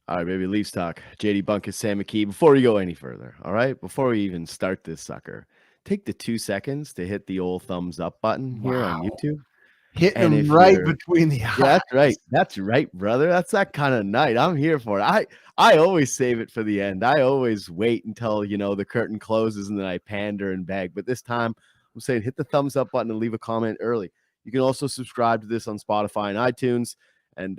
All right, baby, Leafs talk. JD Bunkis Sam McKee. Before we go any further, all right, before we even start this sucker, take the 2 seconds to hit the old thumbs up button here on Wow. YouTube. Hitting And him if right you're, between the yeah, eyes. that's right, brother. That's that kind of night. I'm here for it. I always save it for the end. I always wait until the curtain closes and then I pander and beg. But this time, I'm saying hit the thumbs up button and leave a comment early. You can also subscribe to this on Spotify and iTunes. And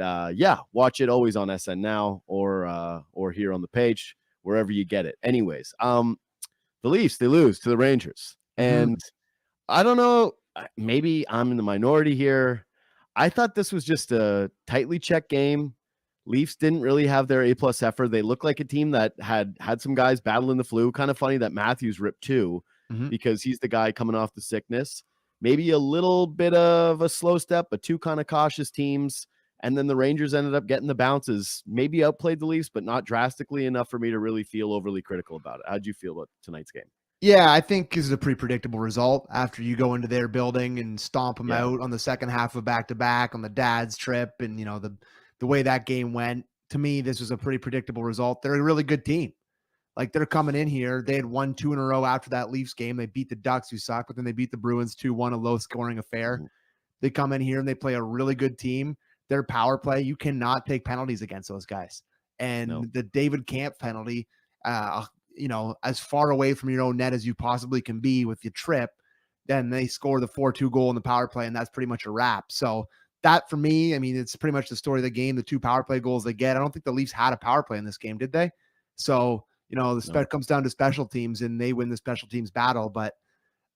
watch it always on SN Now or here on the page, wherever you get it. Anyways, the Leafs, they lose to the Rangers. And I don't know, maybe I'm in the minority here. I thought this was just a tightly checked game. Leafs didn't really have their A+ effort. They looked like a team that had some guys battling the flu. Kind of funny that Matthews ripped too, because he's the guy coming off the sickness. Maybe a little bit of a slow step, but two kind of cautious teams. And then the Rangers ended up getting the bounces, maybe outplayed the Leafs, but not drastically enough for me to really feel overly critical about it. How'd you feel about tonight's game? Yeah, I think this is a pretty predictable result after you go into their building and stomp them out on the second half of back-to-back on the dad's trip. And, the way that game went, to me, this was a pretty predictable result. They're a really good team. Like, they're coming in here. They had won 2 in a row after that Leafs game. They beat the Ducks, who suck, but then they beat the Bruins 2-1, a low-scoring affair. They come in here and they play a really good team. Their power play, you cannot take penalties against those guys. And the David Kampf penalty, as far away from your own net as you possibly can be with your trip, then they score the 4-2 goal in the power play, and that's pretty much a wrap. So that, for me, I mean, it's pretty much the story of the game, the 2 power play goals they get. I don't think the Leafs had a power play in this game, did they? So, comes down to special teams, and they win the special teams battle. But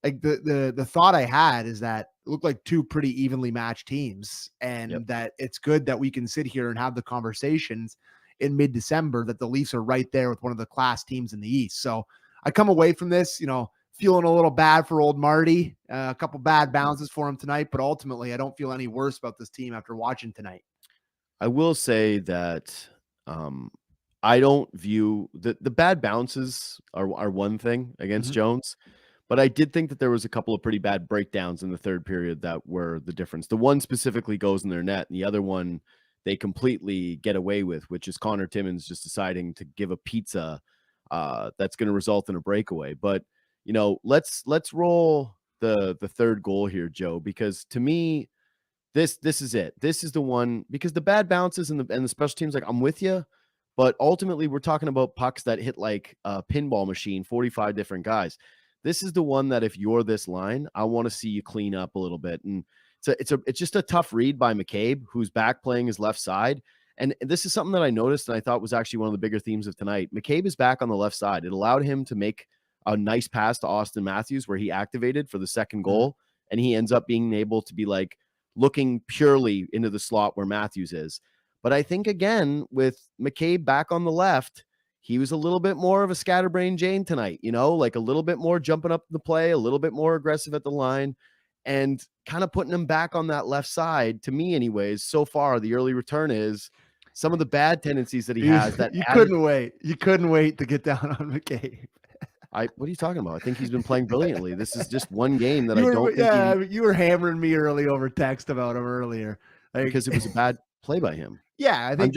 like the thought I had is that it looked like 2 pretty evenly matched teams, and that it's good that we can sit here and have the conversations in mid-December that the Leafs are right there with one of the class teams in the East. So I come away from this, feeling a little bad for old Marty, a couple bad bounces for him tonight, but ultimately I don't feel any worse about this team after watching tonight. I will say that I don't view the bad bounces are one thing against Jones, but I did think that there was a couple of pretty bad breakdowns in the third period that were the difference. The one specifically goes in their net, and the other one they completely get away with, which is Connor Timmins just deciding to give a pizza that's going to result in a breakaway. But let's roll the third goal here, Joe, because to me, this is it. This is the one, because the bad bounces and the special teams, like, I'm with you, but ultimately we're talking about pucks that hit like a pinball machine, 45 different guys. This is the one that if you're this line, I want to see you clean up a little bit. And it's just a tough read by McCabe, who's back playing his left side. And this is something that I noticed and I thought was actually one of the bigger themes of tonight. McCabe is back on the left side. It allowed him to make a nice pass to Austin Matthews where he activated for the second goal. And he ends up being able to be like looking purely into the slot where Matthews is. But I think, again, with McCabe back on the left, he was a little bit more of a scatterbrain Jane tonight, like a little bit more jumping up the play, a little bit more aggressive at the line, and kind of putting him back on that left side. To me, anyways, so far, the early return is some of the bad tendencies that he has. That you couldn't wait. You couldn't wait to get down on McCabe. What are you talking about? I think he's been playing brilliantly. This is just one game that you were hammering me early over text about him earlier. Because it was a bad play by him. Yeah, I think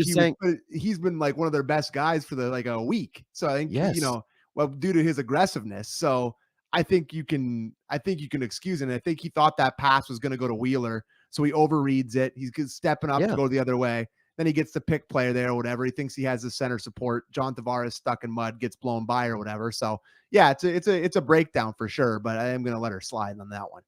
he's been like one of their best guys for a week. So I think, due to his aggressiveness. So I think you can excuse it. And I think he thought that pass was going to go to Wheeler. So he overreads it. He's stepping up to go the other way. Then he gets the pick player there or whatever. He thinks he has the center support. John Tavares stuck in mud, gets blown by or whatever. So yeah, it's a breakdown for sure, but I am going to let her slide on that one.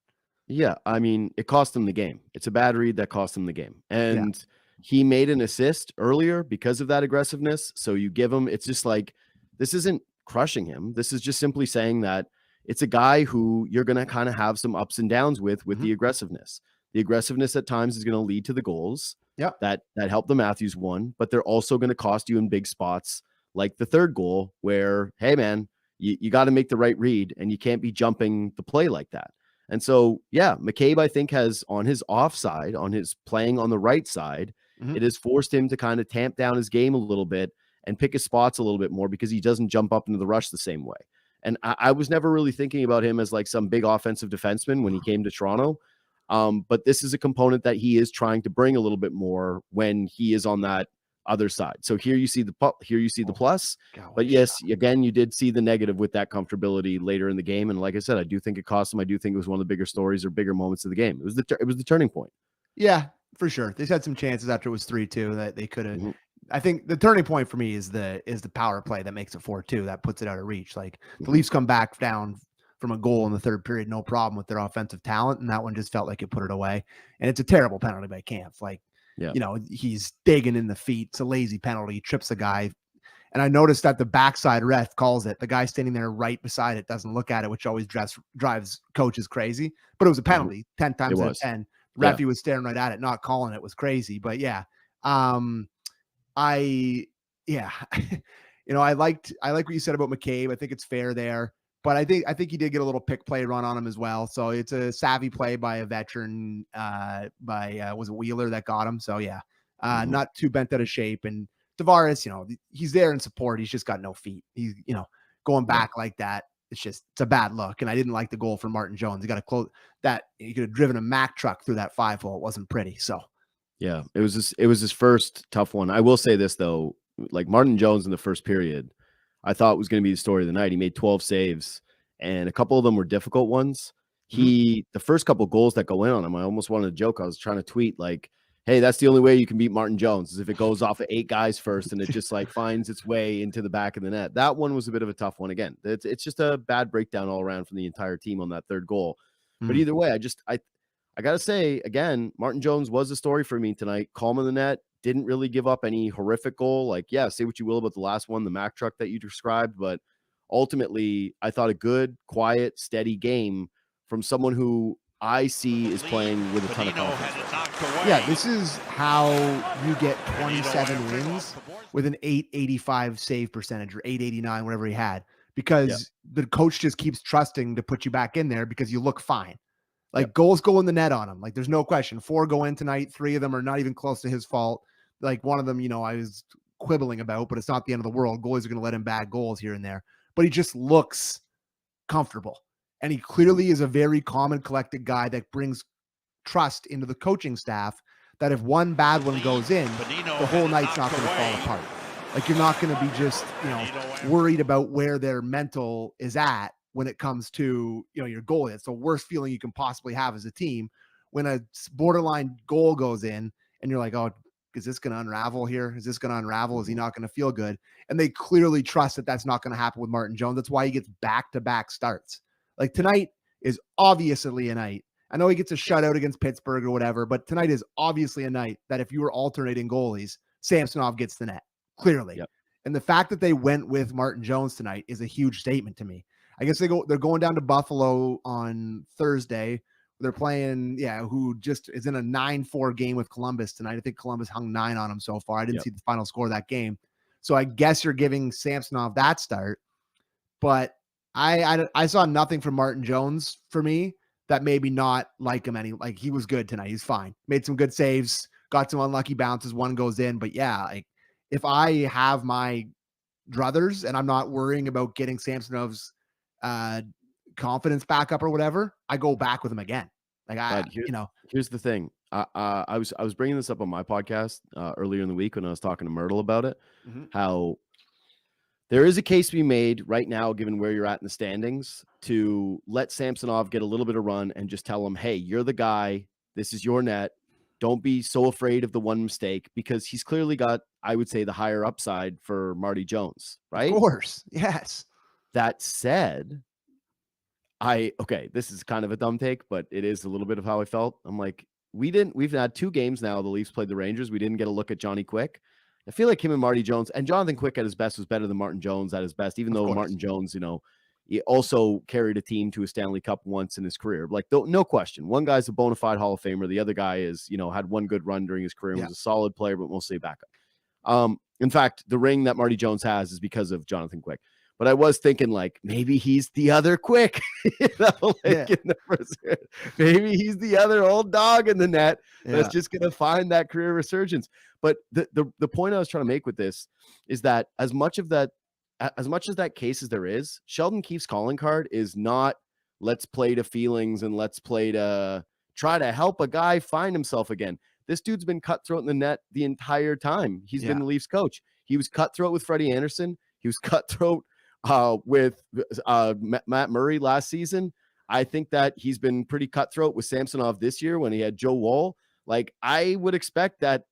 Yeah. I mean, it cost him the game. It's a bad read that cost him the game. And he made an assist earlier because of that aggressiveness. So you give him, it's just like, this isn't crushing him. This is just simply saying that it's a guy who you're going to kind of have some ups and downs with the aggressiveness. The aggressiveness at times is going to lead to the goals that help the Matthews one, but they're also going to cost you in big spots like the third goal where, hey man, you got to make the right read and you can't be jumping the play like that. And so, McCabe, I think, has on his offside, on his playing on the right side, it has forced him to kind of tamp down his game a little bit and pick his spots a little bit more because he doesn't jump up into the rush the same way. And I was never really thinking about him as like some big offensive defenseman when he came to Toronto. But this is a component that he is trying to bring a little bit more when he is on that other side. So here you see the plus, God, but yes, again, you did see the negative with that comfortability later in the game. And like I said, I do think it cost them. I do think it was one of the bigger stories or bigger moments of the game. It was the turning point. Yeah, for sure. They had some chances after it was 3-2 that they could have. Mm-hmm. I think the turning point for me is the power play that makes it 4-2, that puts it out of reach. Like the Mm-hmm. Leafs come back down from a goal in the third period, no problem with their offensive talent, and that one just felt like it put it away. And it's a terrible penalty by Kampf. Like, he's digging in the feet. It's a lazy penalty. He trips the guy. And I noticed that the backside ref calls it. The guy standing there right beside it doesn't look at it, which always drives coaches crazy. But it was a penalty 10 times out of 10. Referee was staring right at it, not calling it. Was crazy. But yeah, I like what you said about McCabe. I think it's fair there. But I think he did get a little pick play run on him as well. So it's a savvy play by a veteran, was it Wheeler that got him? So yeah, not too bent out of shape. And Tavares, he's there in support. He's just got no feet. He's, going back like that. It's a bad look. And I didn't like the goal from Martin Jones. You got to close that. You could have driven a Mack truck through that 5-hole. It wasn't pretty. So yeah, it was his first tough one. I will say this though, like Martin Jones in the first period, I thought was going to be the story of the night. He made 12 saves, and a couple of them were difficult ones. The first couple goals that go in on him, I almost wanted to joke. I was trying to tweet like, hey, that's the only way you can beat Martin Jones is if it goes off of 8 guys first and it just like finds its way into the back of the net. That one was a bit of a tough one. Again, it's just a bad breakdown all around from the entire team on that third goal. But either way, I got to say, again, Martin Jones was a story for me tonight. Calm in the net, didn't really give up any horrific goal. Like, yeah, say what you will about the last one, the Mack truck that you described, but ultimately, I thought a good, quiet, steady game from someone who I see is playing with a ton of confidence. Yeah, this is how you get 27 wins with an 885 save percentage or 889, whatever he had, because the coach just keeps trusting to put you back in there because you look fine. Like goals go in the net on him. Like there's no question. 4 go in tonight. 3 of them are not even close to his fault. Like one of them, I was quibbling about, but it's not the end of the world. Goalies are going to let him bag goals here and there, but he just looks comfortable. And he clearly is a very calm and collected guy that brings trust into the coaching staff that if one bad one goes in, the whole night's not going to fall apart. Like you're not going to be just, worried about where their mental is at when it comes to, your goal. It's the worst feeling you can possibly have as a team when a borderline goal goes in and you're like, oh, is this going to unravel here? Is this going to unravel? Is he not going to feel good? And they clearly trust that that's not going to happen with Martin Jones. That's why he gets back-to-back starts. Like tonight is obviously a night. I know he gets a shutout against Pittsburgh or whatever, but tonight is obviously a night that if you were alternating goalies, Samsonov gets the net, clearly. Yep. And the fact that they went with Martin Jones tonight is a huge statement to me. I guess they're going down to Buffalo on Thursday. They're playing, who just is in a 9-4 game with Columbus tonight. I think Columbus hung 9 on them so far. I didn't see the final score of that game. So I guess you're giving Samsonov that start. But I saw nothing from Martin Jones for me that maybe not like him any. Like he was good tonight. He's fine. Made some good saves, got some unlucky bounces. One goes in. But like if I have my druthers and I'm not worrying about getting Samsonov's confidence back up or whatever, I go back with him again. Like here's the thing. I was bringing this up on my podcast earlier in the week when I was talking to Myrtle about it, how there is a case to be made right now, given where you're at in the standings, to let Samsonov get a little bit of run and just tell him, hey, you're the guy. This is your net. Don't be so afraid of the one mistake, because he's clearly got, I would say, the higher upside for Marty Jones, right? Of course. Yes. That said, this is kind of a dumb take, but it is a little bit of how I felt. I'm like, we've had 2 games now. The Leafs played the Rangers. We didn't get a look at Johnny Quick. I feel like him and Marty Jones, and Jonathan Quick at his best was better than Martin Jones at his best, even though Martin Jones, he also carried a team to a Stanley Cup once in his career. Like, no question. One guy's a bona fide Hall of Famer. The other guy is, had one good run during his career and was a solid player, but mostly a backup. In fact, the ring that Marty Jones has is because of Jonathan Quick. But I was thinking, like, maybe he's the other Quick. In the first, maybe he's the other old dog in the net that's just going to find that career resurgence. But the point I was trying to make with this is that as much as that case as there is, Sheldon Keefe's calling card is not let's play to feelings and let's play to try to help a guy find himself again. This dude's been cutthroat in the net the entire time he's been the Leafs coach. He was cutthroat with Freddie Anderson. He was cutthroat with Matt Murray last season. I think that he's been pretty cutthroat with Samsonov this year when he had Joe Woll. Like, I would expect that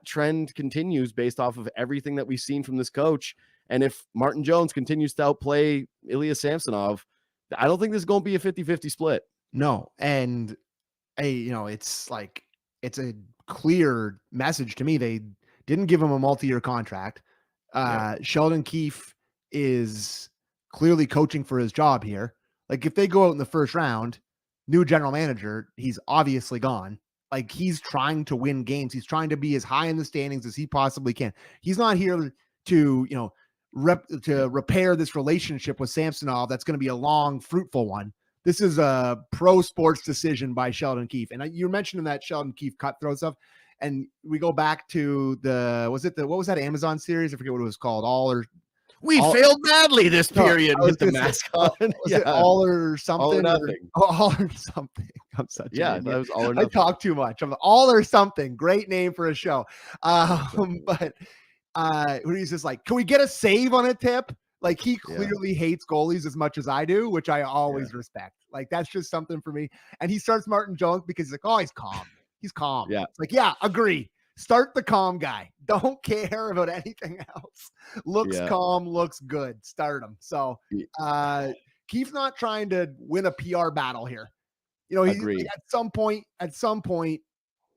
trend continues based off of everything that we've seen from this coach. And if Martin Jones continues to outplay Ilya Samsonov, I don't think this is going to be a 50-50 split. No. And it's like, it's a clear message to me. They didn't give him a multi-year contract. Sheldon Keefe is clearly coaching for his job here. Like, if they go out in the first round, new general manager, he's obviously gone. Like, he's trying to win games. He's trying to be as high in the standings as he possibly can. He's not here to, repair this relationship with Samsonov. That's going to be a long, fruitful one. This is a pro sports decision by Sheldon Keefe. And you're mentioning that Sheldon Keefe cutthroat stuff. And we go back to what was that Amazon series? I forget what it was called. We failed badly this period with the mascot. Was it All or Something? All or Nothing. All or Something. I'm such that was All or Nothing. I talk too much. I'm All or Something. Great name for a show. But he's just like, can we get a save on a tip? Like, he clearly hates goalies as much as I do, which I always respect. Like, that's just something for me. And he starts Martin Jones because he's like, oh, he's calm. He's calm. Yeah. It's like, agree. Start the calm guy. Don't care about anything else. Looks calm, looks good. Start him. So Keefe's not trying to win a PR battle here. At some point,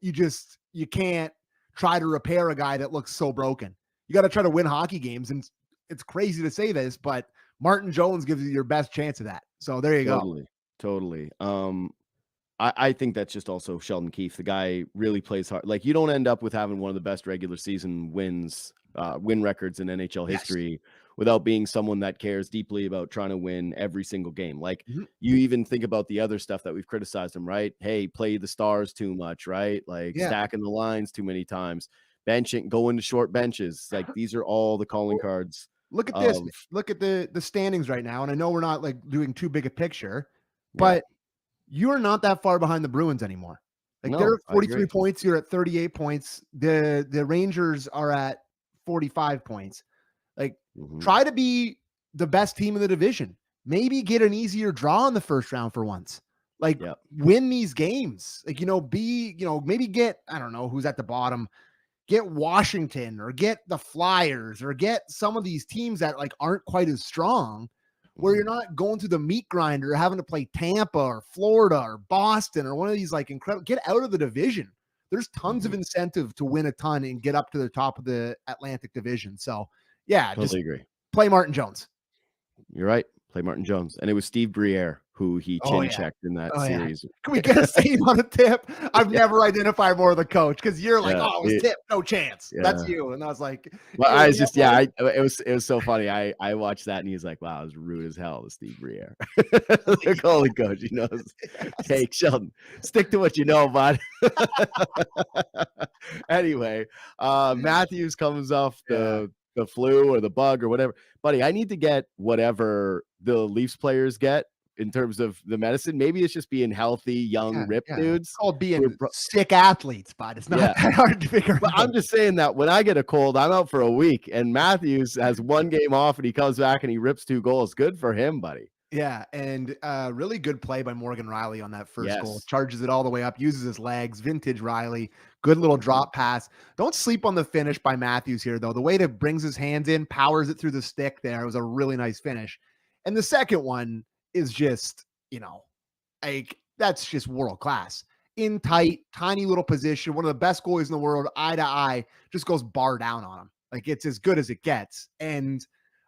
you can't try to repair a guy that looks so broken. You got to try to win hockey games. And it's crazy to say this, but Martin Jones gives you your best chance of that. So there you go. Totally. I think that's just also Sheldon Keefe. The guy really plays hard. Like, you don't end up with having one of the best regular season win records in NHL history without being someone that cares deeply about trying to win every single game. Like, you even think about the other stuff that we've criticized him, right? Hey, play the stars too much, right? Like, stacking the lines too many times, benching, going to short benches. Like, these are all the calling cards. Look at this. Look at the standings right now. And I know we're not like doing too big a picture, but you're not that far behind the Bruins anymore. Like, they're at 43 points. You're at 38 points. The Rangers are at 45 points. Like, try to be the best team in the division. Maybe get an easier draw in the first round for once. Like, win these games. Like, maybe get, I don't know who's at the bottom. Get Washington or get the Flyers or get some of these teams that like aren't quite as strong, where you're not going through the meat grinder or having to play Tampa or Florida or Boston or one of these like incredible. Get out of the division. There's tons of incentive to win a ton and get up to the top of the Atlantic Division. So totally agree. Play Martin Jones. You're right. Play Martin Jones. And it was Steve Briere who he checked in that series. Can we get a save on a tip? I've never identified more of the coach, because you're like, it was tip, no chance. That's you. And I was like, well, I was just, it was so funny. I watched that and he's like, wow, it was rude as hell to Steve Briere. The goalie coach, he knows. Hey, Sheldon, stick to what you know, bud. Anyway, Matthews comes off the flu or the bug or whatever. Buddy, I need to get whatever the Leafs players get in terms of the medicine. Maybe it's just being healthy, young, ripped dudes. It's called being sick athletes, but it's not that hard to figure out. But I'm just saying that when I get a cold, I'm out for a week, and Matthews has one game off and he comes back and he rips 2 goals. Good for him, buddy. Yeah, and really good play by Morgan Rielly on that first goal. Charges it all the way up, uses his legs, vintage Rielly. Good little drop pass. Don't sleep on the finish by Matthews here, though. The way that brings his hands in, powers it through the stick there. It was a really nice finish. And the second one is just, like, that's just world class. In tight, tiny little position. One of the best goalies in the world, eye to eye, just goes bar down on him. Like, it's as good as it gets. And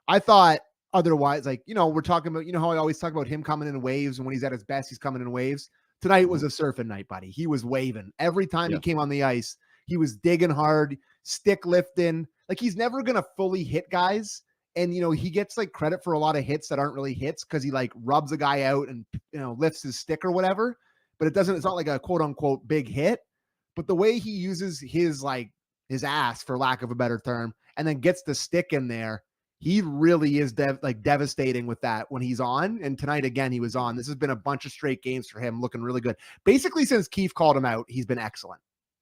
I thought, otherwise, like, we're talking about, how I always talk about him coming in waves, and when he's at his best, he's coming in waves. Tonight was a surfing night, buddy. He was waving. Every time he came on the ice, he was digging hard, stick lifting. Like, he's never going to fully hit guys. And, he gets like credit for a lot of hits that aren't really hits, because he like rubs a guy out and, lifts his stick or whatever. But it's not like a quote unquote big hit. But the way he uses his his ass, for lack of a better term, and then gets the stick in there, he really is devastating with that when he's on. And tonight, again, he was on. This has been a bunch of straight games for him, looking really good. Basically, since Keefe called him out, he's been excellent.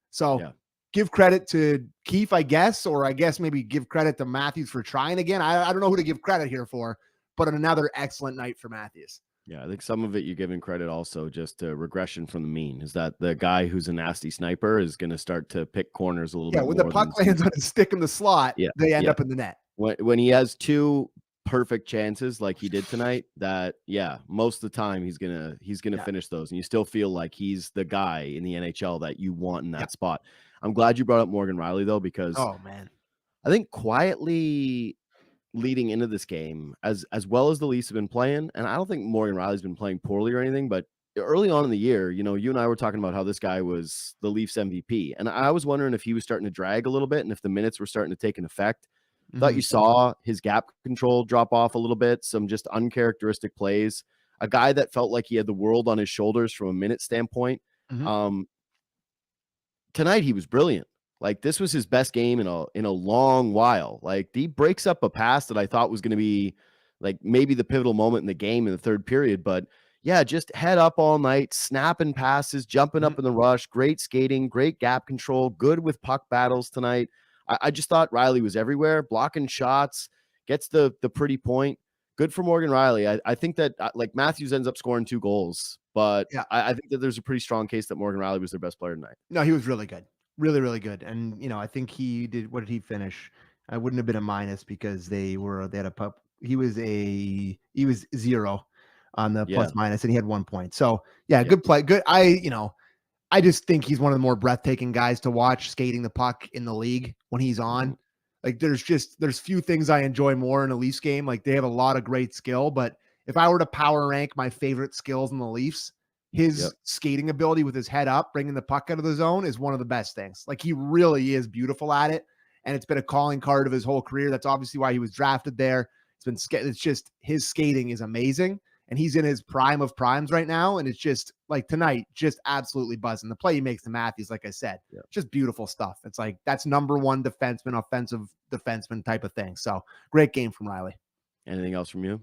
So Yeah. give credit to Keefe, I guess, or I guess maybe give credit to Matthews for trying again. I don't know who to give credit here for, but another excellent night for Matthews. Yeah, I think some of it you're giving credit also just to regression from the mean. Is that the guy who's a nasty sniper is going to start to pick corners a little Yeah, bit when the more puck lands on his stick in the slot, yeah, they end yeah. up in the net. When he has two perfect chances like he did tonight, that most of the time he's gonna finish those, and you still feel like he's the guy in the NHL that you want in that spot. I'm glad you brought up Morgan Rielly though, because Oh man, I think quietly leading into this game, as well as the Leafs have been playing, and I don't think Morgan Rielly's been playing poorly or anything, but early on in the year, you and I were talking about how this guy was the Leafs MVP, and I was wondering if he was starting to drag a little bit and if the minutes were starting to take an effect. Thought you saw his gap control drop off a little bit, some just uncharacteristic plays. A guy that felt like he had the world on his shoulders from a minute standpoint. Tonight he was brilliant. Like, this was his best game in a long while. Like, he breaks up a pass that I thought was going to be like maybe the pivotal moment in the game in the third period, but yeah, just head up all night, snapping passes, jumping up in the rush, great skating, great gap control, good with puck battles tonight. I just thought Rielly was everywhere, blocking shots, gets the pretty point. Good for Morgan Rielly. I think that like Matthews ends up scoring 2 goals, but I think that there's a pretty strong case that Morgan Rielly was their best player tonight. No, he was really good. Really, really good. And, I think he did, what did he finish? I wouldn't have been a minus because they had a pup. He was 0 on the plus minus and he had 1 point. So good play. Good. I just think he's one of the more breathtaking guys to watch skating the puck in the league when he's on. Like there's few things I enjoy more in a Leafs game. Like they have a lot of great skill, but if I were to power rank my favorite skills in the Leafs, his skating ability with his head up, bringing the puck out of the zone is one of the best things. Like he really is beautiful at it. And it's been a calling card of his whole career. That's obviously why he was drafted there. It's just his skating is amazing. And he's in his prime of primes right now. And it's just like tonight, just absolutely buzzing. The play he makes to Matthews, like I said, just beautiful stuff. It's like that's number one defenseman, offensive defenseman type of thing. So great game from Rielly. Anything else from you?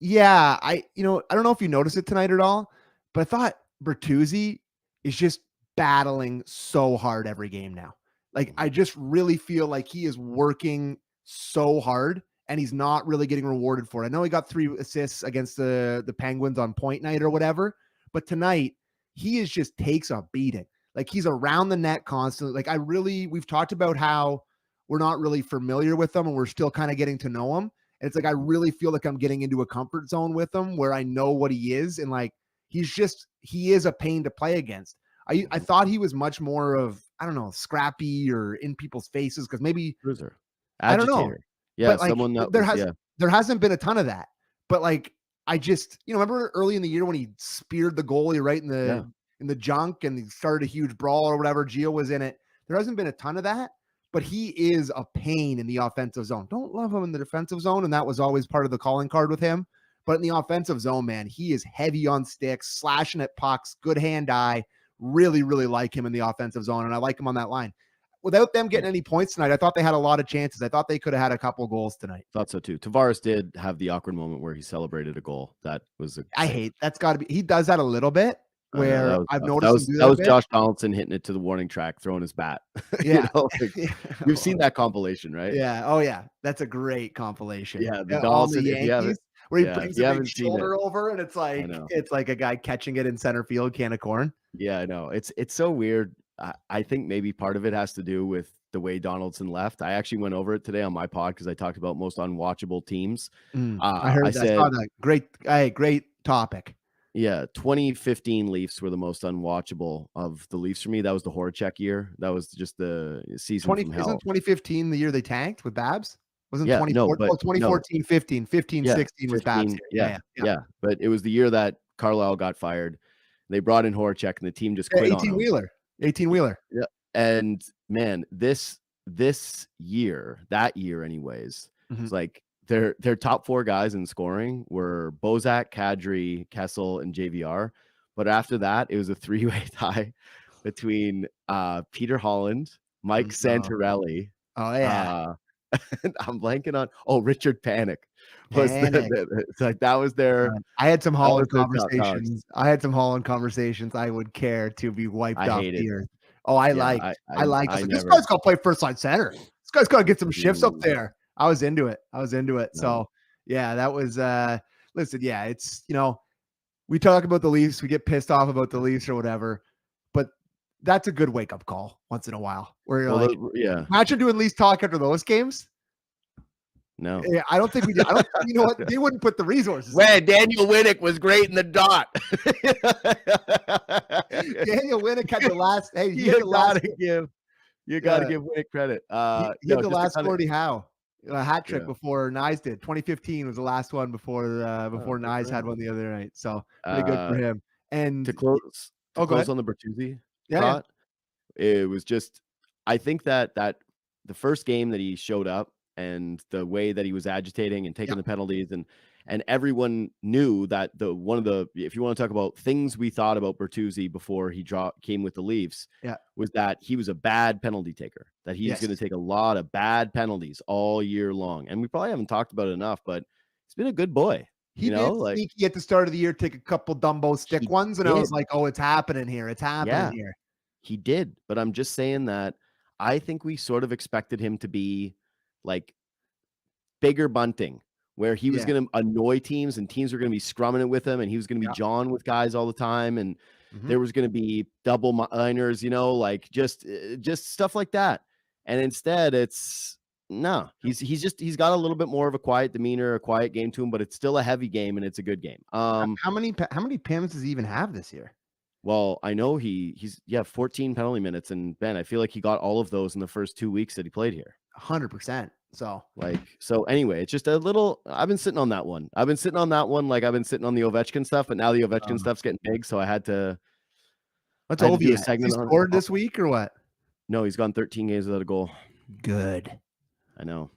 Yeah, I don't know if you noticed it tonight at all, but I thought Bertuzzi is just battling so hard every game now. Like I just really feel like he is working so hard and he's not really getting rewarded for it. I know he got 3 assists against the Penguins on point night or whatever, but tonight he just takes a beating. Like he's around the net constantly. Like we've talked about how we're not really familiar with him and we're still kind of getting to know him. And it's like, I really feel like I'm getting into a comfort zone with him where I know what he is. And like, he is a pain to play against. I thought he was much more of, I don't know, scrappy or in people's faces. Cause maybe Bruiser. I don't know. Yeah. But like, Someone that there hasn't been a ton of that, but like, I just, remember early in the year when he speared the goalie right in the junk and he started a huge brawl or whatever, Gio was in it. There hasn't been a ton of that. But he is a pain in the offensive zone. Don't love him in the defensive zone, and that was always part of the calling card with him. But in the offensive zone, man, he is heavy on sticks, slashing at pucks, good hand-eye. Really, really like him in the offensive zone, and I like him on that line. Without them getting any points tonight, I thought they had a lot of chances. I thought they could have had a couple goals tonight. Thought so too. Tavares did have the awkward moment where he celebrated a goal. That was that's got to be. He does that a little bit. Where I've noticed that was Josh Donaldson hitting it to the warning track, throwing his bat. Yeah, we've seen that compilation, right? Yeah. Oh yeah, that's a great compilation. Yeah, the Donaldson, where he brings the big shoulder over, and it's like a guy catching it in center field, can of corn. Yeah, I know. It's so weird. I think maybe part of it has to do with the way Donaldson left. I actually went over it today on my pod because I talked about most unwatchable teams. I heard that. I saw that. Great topic. Yeah, 2015 Leafs were the most unwatchable of the Leafs for me. That was the Horacek year. That was just the season from hell. Isn't 2015 the year they tanked with Babs? Wasn't 2014, 15, 16 was Babs. Yeah. But it was the year that Carlisle got fired. They brought in Horacek and the team just quit on him. 18-wheeler. Yeah. And man, this year, that year anyways, it's like their top 4 guys in scoring were Bozak, Kadri, Kessel, and JVR. But after that, it was a 3-way tie between Peter Holland, Mike Santorelli. Oh yeah. I'm blanking on Richard Panik. It's like that was their I had some Holland conversations. I would care to be wiped off the earth. Oh, I Yeah, liked. I liked. I was I like, this never. guy's got to play first line center. This guy's got to get some shifts up Ooh, there. I was into it. no. So yeah, that was. Listen, yeah, it's we talk about the Leafs, we get pissed off about the Leafs or whatever, but that's a good wake up call once in a while where you're Well, like, yeah, imagine doing Leafs talk after those games. no. Yeah, I don't think we did. I don't. You know what? They wouldn't put the resources. Man, Daniel Winnick was great in the dot. Daniel Winnick had the last. Hey, he had you the last. gotta give Winnick credit. He had No, the just to last kind of, Gordie Howe hat trick yeah. before Nyes did. 2015 was the last one before Oh, good Nyes for had him. one the other night. So pretty good for him. To And close oh, go ahead. on the Bertuzzi Yeah, yeah, thought, it was just, I think that the first game that he showed up and the way that he was agitating and yeah, taking the penalties, and everyone knew that one of the, if you want to talk about things we thought about Bertuzzi before he came with the Leafs, yeah. was that he was a bad penalty taker, that he's Yes, going to take a lot of bad penalties all year long. And we probably haven't talked about it enough, but he's been a good boy. he did Like sneaky at the start of the year, take a couple Dumbo stick he ones, and I was did. like, oh, it's happening here. It's happening Yeah, here. he did. But I'm just saying that I think we sort of expected him to be like bigger bunting, where he was Yeah. going to annoy teams and teams were going to be scrumming it with him, and he was going to be Yeah. John with guys all the time, and Mhm. there was going to be double minors, like just stuff like that. And instead, it's no. He's got a little bit more of a quiet demeanor, a quiet game to him, but it's still a heavy game and it's a good game. How many PIMs does he even have this year? Well, I know he's 14 penalty minutes, and Ben, I feel like he got all of those in the first 2 weeks that he played here. 100%. So anyway, it's just a little, I've been sitting on that one. Like I've been sitting on the Ovechkin stuff, but now the Ovechkin stuff's getting big, so I had to What's do Ovi a at? Has he segment on it. scored this week or what? No, he's gone 13 games without a goal. Good. I know.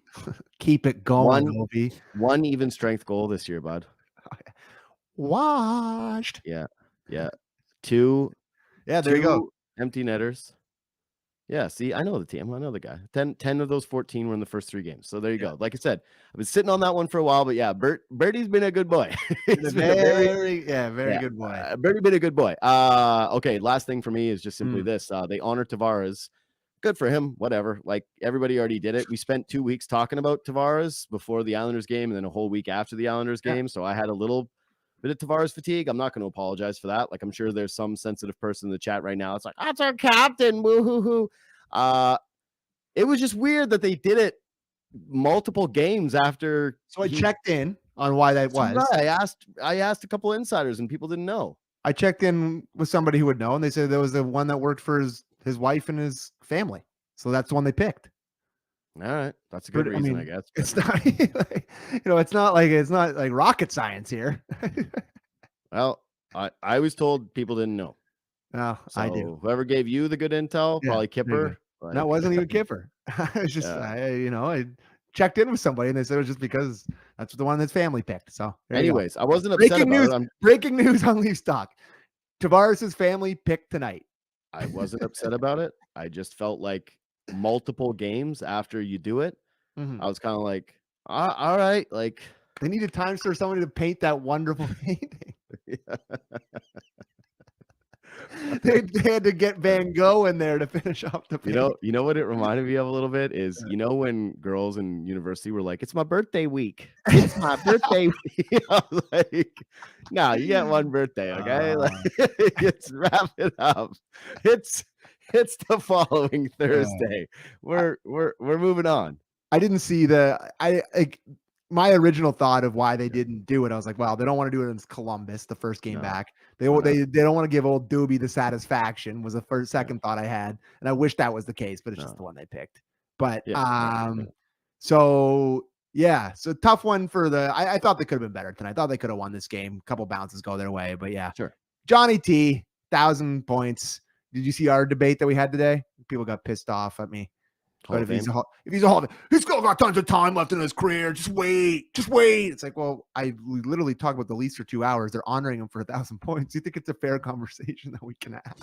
Keep it going, Ovi. One even strength goal this year, bud. Washed. Yeah. Yeah. Two Yeah, there you go. empty netters. Yeah, see, I know the team. I know the guy. 10 of those 14 were in the first 3 games. So there you go. Like I said, I've been sitting on that one for a while, but yeah, Bertie's been a good boy. He's been very good boy. Bertie been a good boy. Okay, last thing for me is just simply this. They honor Tavares. Good for him. Whatever. Like everybody already did it. We spent 2 weeks talking about Tavares before the Islanders game and then a whole week after the Islanders game. So I had a little bit of Tavares fatigue. I'm not going to apologize for that. Like I'm sure there's some sensitive person in the chat right now. It's like, that's our captain. Woo-hoo-hoo. It was just weird that they did it multiple games after. So I checked in on why that was. I asked a couple of insiders and people didn't know. I checked in with somebody who would know, and they said there was the one that worked for his wife and his family. So that's the one they picked. All right, that's a good reason, I guess. But. It's not, it's not like rocket science here. Well, I was told people didn't know. Oh, so I do. Whoever gave you the good intel, probably Kipper. That wasn't even Kipper. It's just I checked in with somebody and they said it was just because that's the one that's family picked. So anyways, I wasn't upset about it. Breaking news on Leafs Talk. Tavares' family picked tonight. I wasn't upset about it. I just felt like multiple games after you do it, I was kind of like, all right, like they needed time for somebody to paint that wonderful painting. They had to get Van Gogh in there to finish off the painting. You know what it reminded me of a little bit is when girls in university were like, it's my birthday week. It's my birthday week. I was like, no, you get one birthday, okay? Let's wrap it up. It's the following Thursday. We're moving on. I didn't see my original thought of why they didn't do it. I was like, well, they don't want to do it in Columbus the first game back. They don't want to give old Doobie the satisfaction was the second thought I had. And I wish that was the case, but it's just the one they picked. But so tough one for I thought they could have been better tonight. I thought they could have won this game. A couple bounces go their way, but yeah. Sure. Johnny T, 1,000 points. Did you see our debate that we had today? People got pissed off at me. But if he's a Hall of Fame, he's still got tons of time left in his career. Just wait. It's like, well, we literally talked about the Leafs for 2 hours. They're honoring him for 1,000 points. You think it's a fair conversation that we can have?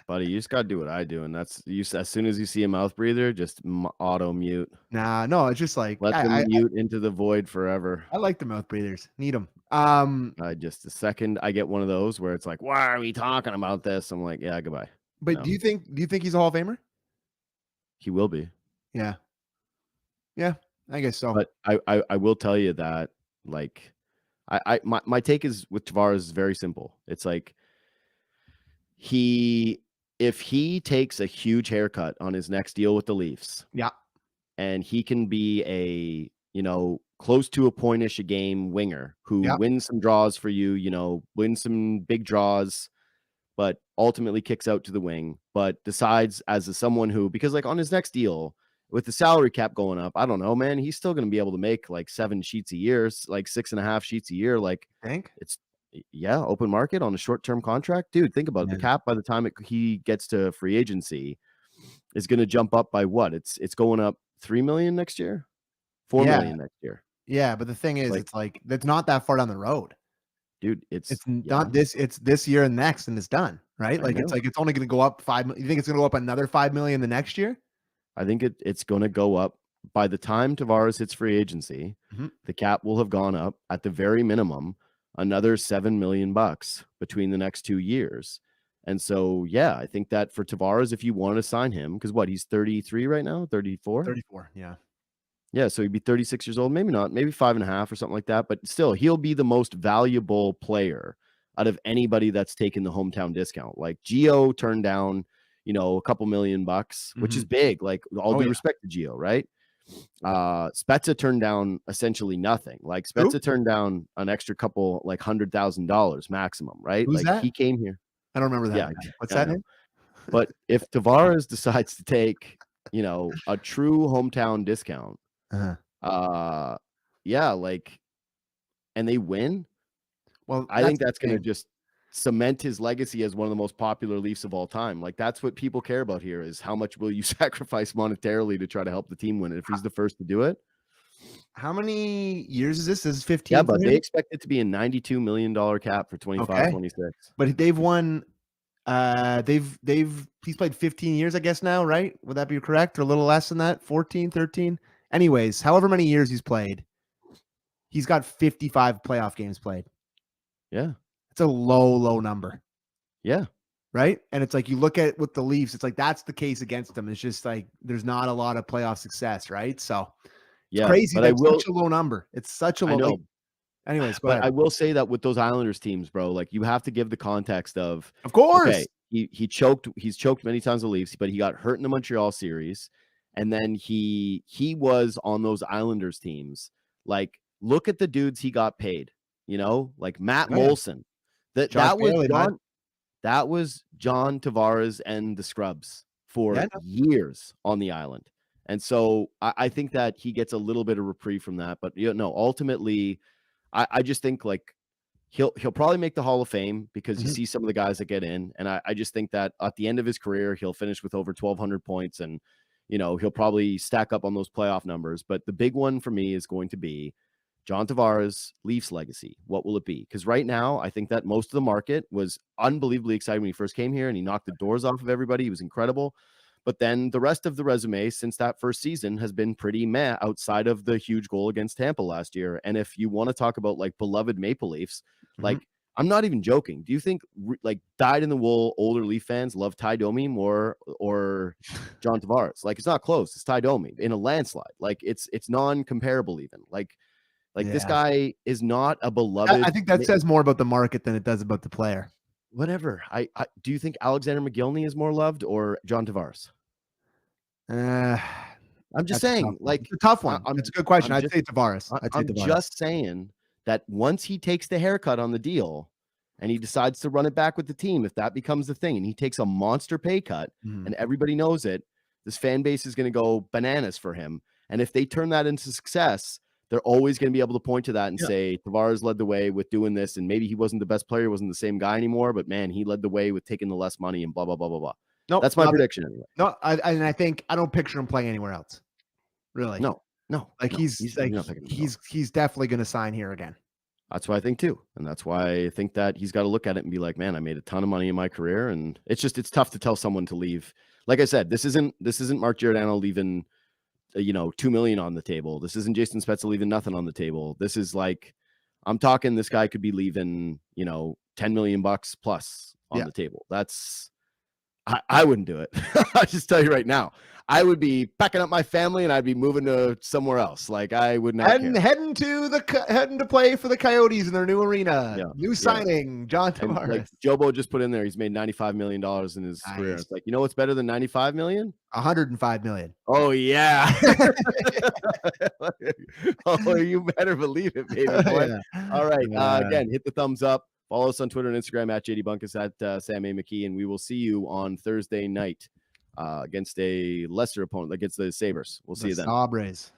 Buddy, you just got to do what I do, and that's as soon as you see a mouth breather, just auto mute. Nah, no, it's just like let them mute into the void forever. I like the mouth breathers. Need them. Just a second, I get one of those where it's like, why are we talking about this? I'm like, yeah, goodbye. But No, do you think he's a Hall of Famer? he will be. Yeah. Yeah, I guess so. But I will tell you that, like, my take is with Tavares is very simple. It's like he if he takes a huge haircut on his next deal with the Leafs Yeah. and he can be a, close to a point-ish a game winger who Yeah. wins some draws for you, wins some big draws, but ultimately kicks out to the wing, but decides as someone who, because like on his next deal with the salary cap going up, I don't know, man, he's still going to be able to make like 7 sheets a year, like 6.5 sheets a year. Like Think? it's, yeah, open market on a short-term contract. Dude, think about it. The Yeah. cap by the time he gets to free agency is going to jump up by what? It's going up 3 million next year, 4 Yeah. million next year. Yeah, but the thing is, Like, it's like that's not that far down the road. dude, It's yeah, not this. It's this year and next, and it's done, right? I Like know. it's only going to go up 5. You think it's going to go up another 5 million the next year? I think it's going to go up by the time Tavares hits free agency. Mhm. The cap will have gone up at the very minimum another $7 million between the next 2 years. And so, yeah, I think that for Tavares, if you want to sign him, because what, he's 33 right now, 34? 34. Yeah. Yeah, so he'd be 36 years old, maybe not, maybe 5.5 or something like that. But still, he'll be the most valuable player out of anybody that's taken the hometown discount. Like Gio turned down, a couple $1 million, which is Mhm. big. Like all Oh due yeah. respect to Gio, right? Spezza turned down essentially nothing. Like Who? Spezza turned down an extra couple, like $100,000 maximum, right? Who's Like that? he came here. I don't remember that Yeah, guy. What's I that know. name? But if Tavares decides to take, a true hometown discount, Uh-huh. uh, yeah, like, and they win, Well, I that's think the that's gonna thing. just cement his legacy as one of the most popular Leafs of all time. Like, that's what people care about here is how much will you sacrifice monetarily to try to help the team win. And if he's the first to do it, How many years is this? This is yeah, 15 for but they him? expect it to be a $92 million cap for 25, Okay. 26. But they've won he's played 15 years, I guess now, right? Would that be correct? Or a little less than that? 14, 13? Anyways, however many years he's played, he's got 55 playoff games played. Yeah. It's a low number, Yeah. right? And it's like you look at with the Leafs, it's like that's the case against them. It's just like there's not a lot of playoff success, right? So it's Yeah. crazy. But I That's will, such a low number. It's such a I low like know, anyways, go but ahead. I will say that with those Islanders teams, bro, like you have to give the context of, Of course. okay, he's choked many times with the Leafs, but he got hurt in the Montreal series. And then he was on those Islanders teams. Like, look at the dudes he got paid, like Matt Oh, yeah. Molson. That Josh that was Bailey, bud. John, that was John Tavares and the Scrubs for Yeah, no. years on the island. And so I think that he gets a little bit of reprieve from that. But ultimately, I just think like he'll probably make the Hall of Fame because you Mhm. see some of the guys that get in. And I just think that at the end of his career, he'll finish with over 1,200 points and he'll probably stack up on those playoff numbers. But the big one for me is going to be John Tavares, Leafs legacy. What will it be? Because right now, I think that most of the market was unbelievably excited when he first came here and he knocked the doors off of everybody. He was incredible. But then the rest of the resume since that first season has been pretty meh outside of the huge goal against Tampa last year. And if you want to talk about like beloved Maple Leafs, Mhm. like I'm not even joking. Do you think like dyed in the wool older Leaf fans love Ty Domi more or John Tavares? Like it's not close. It's Ty Domi in a landslide. Like it's non-comparable even. Like this Yeah. guy is not a I beloved. think that says more about the market than it does about the player. Whatever. I do you think Alexander McGillney is more loved or John Tavares? Uh, I'm just that's a tough saying, one. like It's a tough I, one. I'm It's a good question. I'm I'd just say Tavares. I'd say I'm Tavares. just saying that once he takes the haircut on the deal and he decides to run it back with the team, if that becomes the thing and he takes a monster pay cut Mhm. and everybody knows it, this fan base is going to go bananas for him. And if they turn that into success, they're always going to be able to point to that and Yeah. say Tavares led the way with doing this. And maybe he wasn't the best player, wasn't the same guy anymore, but man, he led the way with taking the less money and blah, blah, blah, blah, blah. Nope, That's my love it. prediction anyway. No, I think I don't picture him playing anywhere else. Really. No, Like no, he's he's like not picking himself. he's definitely going to sign here again. That's what I think too. And that's why I think that he's got to look at it and be like, man, I made a ton of money in my career. And it's tough to tell someone to leave. Like I said, this isn't Mark Giordano leaving, 2 million on the table. This isn't Jason Spezza leaving nothing on the table. This is like, I'm talking, this guy could be leaving, $10 million plus on Yeah. the table. That's, I wouldn't do it. I'll just tell you right now. I would be packing up my family and I'd be moving to somewhere else. Like I would not care. Heading to play for the Coyotes in their new arena. Yeah, New signing, John Tavares. Like Jobo just put in there, he's made $95 million in his career. It's like, you know what's better than 95 million? 105 million. Oh yeah. Oh, you better believe it, baby boy. Yeah. All right. Again, hit the thumbs up. Follow us on Twitter and Instagram at JD Bunkis, at Sam McKee, and we will see you on Thursday night against a lesser opponent, against the Sabres. We'll see you then. Sabres.